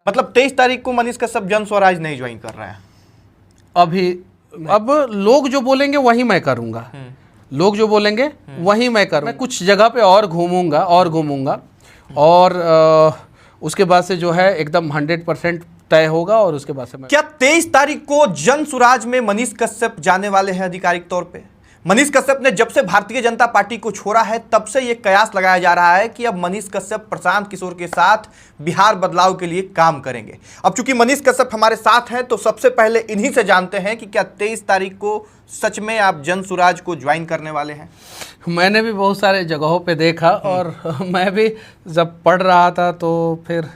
मतलब 23 तारीख को मनीष कश्यप जन स्वराज नहीं ज्वाइन कर रहे हैं अभी। अब लोग जो बोलेंगे वही मैं करूँगा, लोग जो बोलेंगे वही मैं करूँगा। मैं कुछ जगह पे और घूमूंगा और उसके बाद से जो है एकदम 100% तय होगा और उसके बाद से मैं। क्या 23 तारीख को जन स्वराज में मनीष कश्यप जाने वाले हैं आधिकारिक तौर पे? मनीष कश्यप ने जब से भारतीय जनता पार्टी को छोड़ा है तब से यह कयास लगाया जा रहा है कि अब मनीष कश्यप प्रशांत किशोर के साथ बिहार बदलाव के लिए काम करेंगे। अब चूंकि मनीष कश्यप हमारे साथ हैं तो सबसे पहले इन्हीं से जानते हैं कि क्या 23 तारीख को सच में आप जन स्वराज को ज्वाइन करने वाले हैं? मैंने भी बहुत सारे जगहों पे देखा और मैं भी जब पढ़ रहा था तो फिर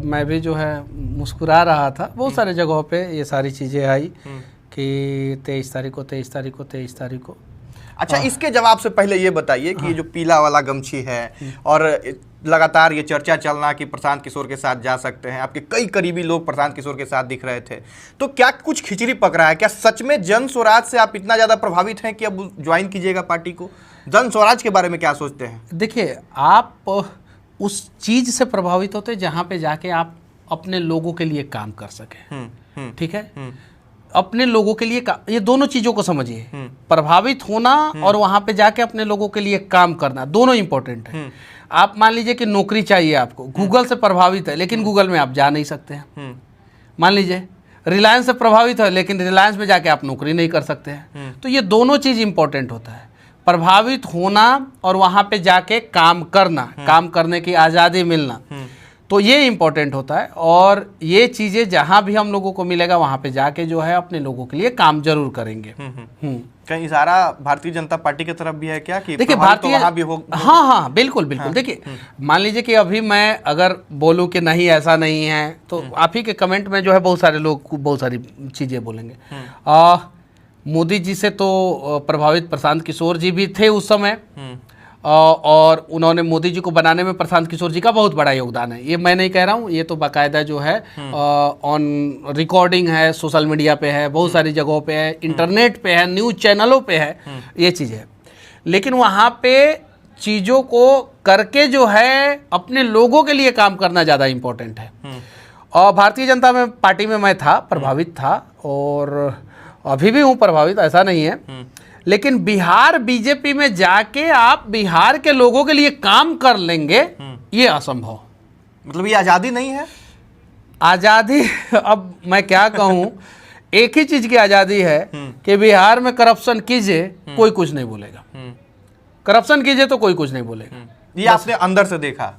मैं भी जो है मुस्कुरा रहा था। बहुत सारे जगहों पे ये सारी चीज़ें आई कि 23 तारीख को। अच्छा, इसके जवाब से पहले ये बताइए कि ये जो पीला वाला गमछी है और लगातार ये चर्चा चलना कि प्रशांत किशोर के साथ जा सकते हैं, आपके कई करीबी लोग प्रशांत किशोर के साथ दिख रहे थे, तो क्या कुछ खिचड़ी पक रहा है? क्या सच में जन स्वराज से आप इतना ज़्यादा प्रभावित हैं कि अब ज्वाइन कीजिएगा पार्टी को? जन स्वराज के बारे में क्या सोचते हैं? देखिए, आप उस चीज़ से प्रभावित होते जहाँ पे जाके आप अपने लोगों के लिए काम कर सकें। ठीक है, अपने लोगों के लिए ये दोनों चीज़ों को समझिए। प्रभावित होना और वहाँ पे जाके अपने लोगों के लिए काम करना, दोनों इंपॉर्टेंट है। आप मान लीजिए कि नौकरी चाहिए आपको, गूगल से प्रभावित है लेकिन गूगल में आप जा नहीं सकते हैं। मान लीजिए रिलायंस से प्रभावित है लेकिन रिलायंस में जाके आप नौकरी नहीं कर सकते हैं। तो ये दोनों चीज़ इंपॉर्टेंट होता है, प्रभावित होना और वहाँ पे जाके काम करना, काम करने की आज़ादी मिलना, तो ये इम्पोर्टेंट होता है। और ये चीज़ें जहाँ भी हम लोगों को मिलेगा वहाँ पे जाके जो है अपने लोगों के लिए काम जरूर करेंगे। कहीं इशारा भारतीय जनता पार्टी की तरफ भी है क्या कि देखिए भारतीय, वहाँ भी हो? हाँ, बिल्कुल। देखिए, मान लीजिए कि अभी मैं अगर बोलूँ कि नहीं ऐसा नहीं है तो आप ही के कमेंट में जो है बहुत सारे लोग बहुत सारी चीज़ें बोलेंगे। मोदी जी से तो प्रभावित प्रशांत किशोर जी भी थे उस समय, और उन्होंने मोदी जी को बनाने में प्रशांत किशोर जी का बहुत बड़ा योगदान है। ये मैं नहीं कह रहा हूँ, ये तो बाकायदा जो है ऑन रिकॉर्डिंग है, सोशल मीडिया पे है, बहुत सारी जगहों पे है, इंटरनेट पे है, न्यूज़ चैनलों पे है, ये चीज़ है। लेकिन वहाँ पे चीज़ों को करके जो है अपने लोगों के लिए काम करना ज़्यादा इम्पोर्टेंट है। और भारतीय जनता पार्टी में मैं था, प्रभावित था और अभी भी हूँ प्रभावित, ऐसा नहीं है। लेकिन बिहार बीजेपी में जाके आप बिहार के लोगों के लिए काम कर लेंगे, ये असंभव। मतलब ये आज़ादी नहीं है? आज़ादी अब मैं क्या कहूँ, एक ही चीज़ की आज़ादी है कि बिहार में करप्शन कीजिए कोई कुछ नहीं बोलेगा, करप्शन कीजिए तो कोई कुछ नहीं बोलेगा। ये आपने अंदर से देखा?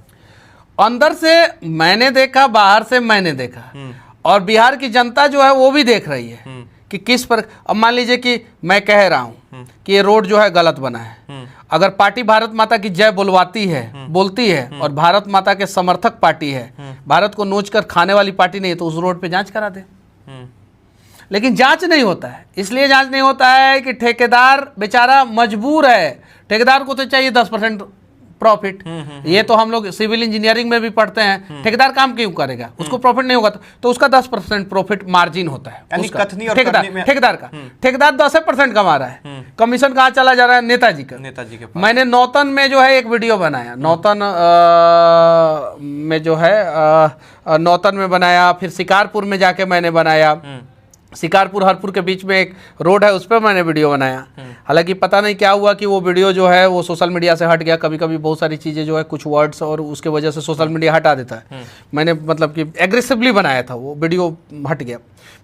अंदर से मैंने देखा, बाहर से मैंने देखा, और बिहार की जनता जो है वो भी देख रही है कि किस पर। अब मान लीजिए कि मैं कह रहा हूँ कि ये रोड जो है गलत बना है, अगर पार्टी भारत माता की जय बोलती है और भारत माता के समर्थक पार्टी है, भारत को नोच कर खाने वाली पार्टी नहीं है, तो उस रोड पे जांच करा दे। लेकिन जांच नहीं होता है, इसलिए जांच नहीं होता है कि ठेकेदार बेचारा मजबूर है, ठेकेदार को तो चाहिए 10% प्रॉफिट। ये तो हम लोग सिविल इंजीनियरिंग में भी पढ़ते हैं, ठेकेदार काम क्यों करेगा, उसको प्रॉफिट नहीं होगा तो उसका 10% प्रॉफिट मार्जिन होता है ठेकेदार का। ठेकेदार 10% कमा रहा है, कमीशन कहाँ चला जा रहा है? नेताजी के पास। मैंने नौतन में जो है एक वीडियो बनाया, नौतन में जो है नौतन में बनाया, फिर शिकारपुर में जाके मैंने बनाया, शिकारपुर हरपुर के बीच में एक रोड है उस पर मैंने वीडियो बनाया। हालांकि पता नहीं क्या हुआ कि वो वीडियो जो है वो सोशल मीडिया से हट गया। कभी कभी बहुत सारी चीज़ें जो है कुछ वर्ड्स और उसके वजह से सोशल मीडिया हटा देता है। मैंने मतलब कि एग्रेसिवली बनाया था, वो वीडियो हट गया।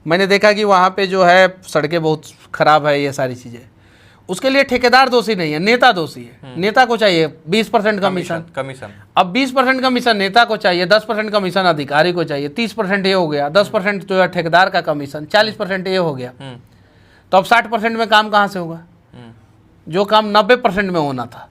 मैंने देखा कि वहाँ पे जो है सड़कें बहुत ख़राब है, ये सारी चीज़ें। उसके लिए ठेकेदार दोषी नहीं है, नेता दोषी है। नेता को चाहिए 20% कमीशन। अब 20% कमीशन नेता को चाहिए, 10% कमीशन अधिकारी को चाहिए, 30% ये हो गया, 10% जो है ठेकेदार का कमीशन, 40% ये हो गया। तो अब 60% में काम कहाँ से होगा? जो काम 90% में होना था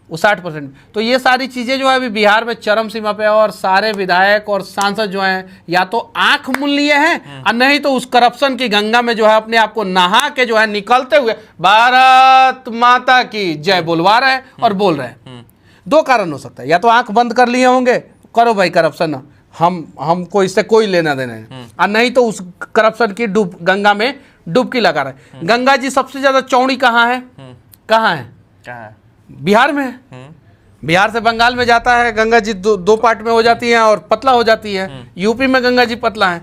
वो 60%। तो ये सारी चीज़ें जो है अभी बिहार में चरम सीमा पे, और सारे विधायक और सांसद जो हैं या तो आंख मूंद लिए हैं और नहीं तो उस करप्शन की गंगा में जो है अपने आप को नहा के जो है निकलते हुए भारत माता की जय बोलवा रहे हैं और बोल रहे हैं। दो कारण हो सकता है, या तो आंख बंद कर लिए होंगे, करो भाई करप्शन, हमको इससे कोई लेना देना है, और नहीं तो उस करप्शन की गंगा में डुबकी लगा रहे हैं। गंगा जी सबसे ज्यादा चौड़ी कहाँ है? बिहार में है। बिहार से बंगाल में जाता है गंगा जी दो पार्ट में हो जाती हैं और पतला हो जाती है। यूपी में गंगा जी पतला है।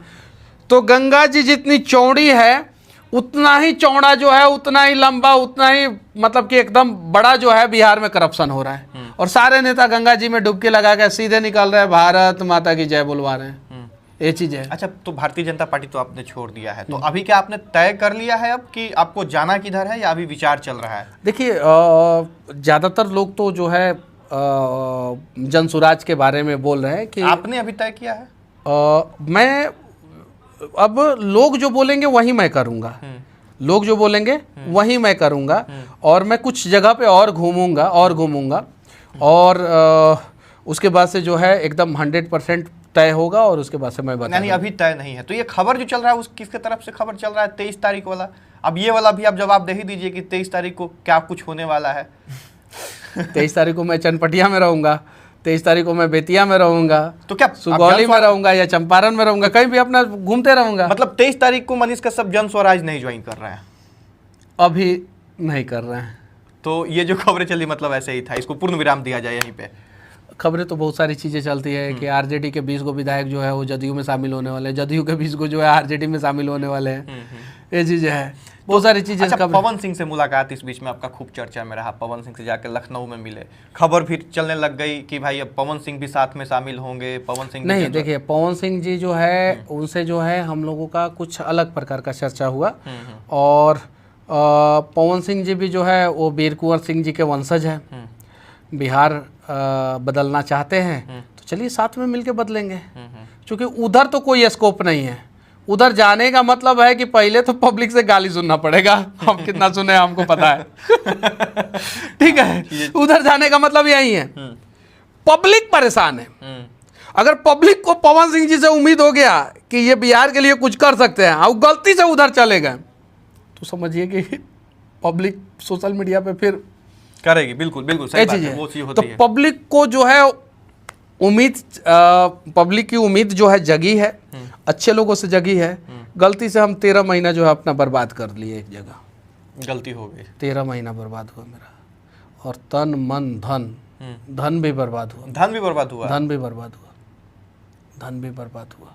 तो गंगा जी जितनी चौड़ी है उतना ही चौड़ा जो है, उतना ही लंबा, उतना ही मतलब कि एकदम बड़ा जो है बिहार में करप्शन हो रहा है। और सारे नेता गंगा जी में डुबकी लगा के सीधे निकल रहे हैं, भारत माता की जय बुलवा रहे हैं। ये चीज है। अच्छा, तो भारतीय जनता पार्टी तो आपने छोड़ दिया है, तो अभी क्या आपने तय कर लिया है अब कि आपको जाना किधर है, या अभी विचार चल रहा है? देखिए, ज़्यादातर लोग तो जो है जन स्वराज के बारे में बोल रहे हैं कि आपने अभी तय किया है? मैं अब लोग जो बोलेंगे वही मैं करूँगा। लोग जो बोलेंगे वही मैं करूँगा। और मैं कुछ जगह पे और घूमूंगा और उसके बाद से जो है एकदम 100% तय होगा और उसके बाद से मैं बता। यानी अभी तय नहीं है। तो ये खबर जो चल रहा है उस किसके तरफ से खबर चल रहा है 23 तारीख वाला? अब ये वाला भी आप जवाब दे ही दीजिए कि 23 तारीख को क्या कुछ होने वाला है। 23 तारीख को मैं चनपटिया में रहूँगा, 23 तारीख को मैं बेतिया में रहूँगा, तो क्या सुगौली में रहूँगा या चंपारण में रहूँगा, कहीं भी अपना घूमते रहूँगा। मतलब 23 तारीख को मनीष कश्यप जन स्वराज नहीं ज्वाइन कर रहे हैं? अभी नहीं कर रहे हैं। तो ये जो खबरें चली मतलब ऐसे ही था, इसको पूर्ण विराम दिया जाए यहीं पे? खबरें तो बहुत सारी चीज़ें चलती है कि आरजेडी के 20 गो विधायक जो है वो जदयू में शामिल होने वाले हैं, जदयू के 20 गो जो है आरजेडी में शामिल होने वाले हैं। ये चीज़ें है, बहुत सारी चीज़ें। अच्छा, पवन सिंह से मुलाकात इस बीच में आपका खूब चर्चा में रहा। पवन सिंह से जाकर लखनऊ में मिले, खबर फिर चलने लग गई कि भाई अब पवन सिंह भी साथ में शामिल होंगे। पवन सिंह नहीं, देखिए, पवन सिंह जी जो है उनसे जो है हम लोगों का कुछ अलग प्रकार का चर्चा हुआ। और पवन सिंह जी भी जो है वो वीर कुंवर सिंह जी के वंशज हैं, बिहार बदलना चाहते हैं, तो चलिए साथ में मिलके बदलेंगे। क्योंकि उधर तो कोई स्कोप नहीं है। उधर जाने का मतलब है कि पहले तो पब्लिक से गाली सुनना पड़ेगा। हम कितना सुने हमको पता है। ठीक है, उधर जाने का मतलब यही है। पब्लिक परेशान है। अगर पब्लिक को पवन सिंह जी से उम्मीद हो गया कि ये बिहार के लिए कुछ कर सकते हैं और गलती से उधर चले गए, तो समझिए कि पब्लिक सोशल मीडिया पे फिर करेगी। बिल्कुल बिल्कुल सही बात है, वो चीज होती है। तो पब्लिक को जो है उम्मीद, पब्लिक की उम्मीद जो है जगी है, अच्छे लोगों से जगी है। गलती से हम 13 महीना जो है अपना बर्बाद कर लिए। एक जगह गलती हो गई, 13 महीना बर्बाद हुआ मेरा, और तन मन धन भी बर्बाद हुआ। धन भी बर्बाद हुआ। धन भी बर्बाद हुआ।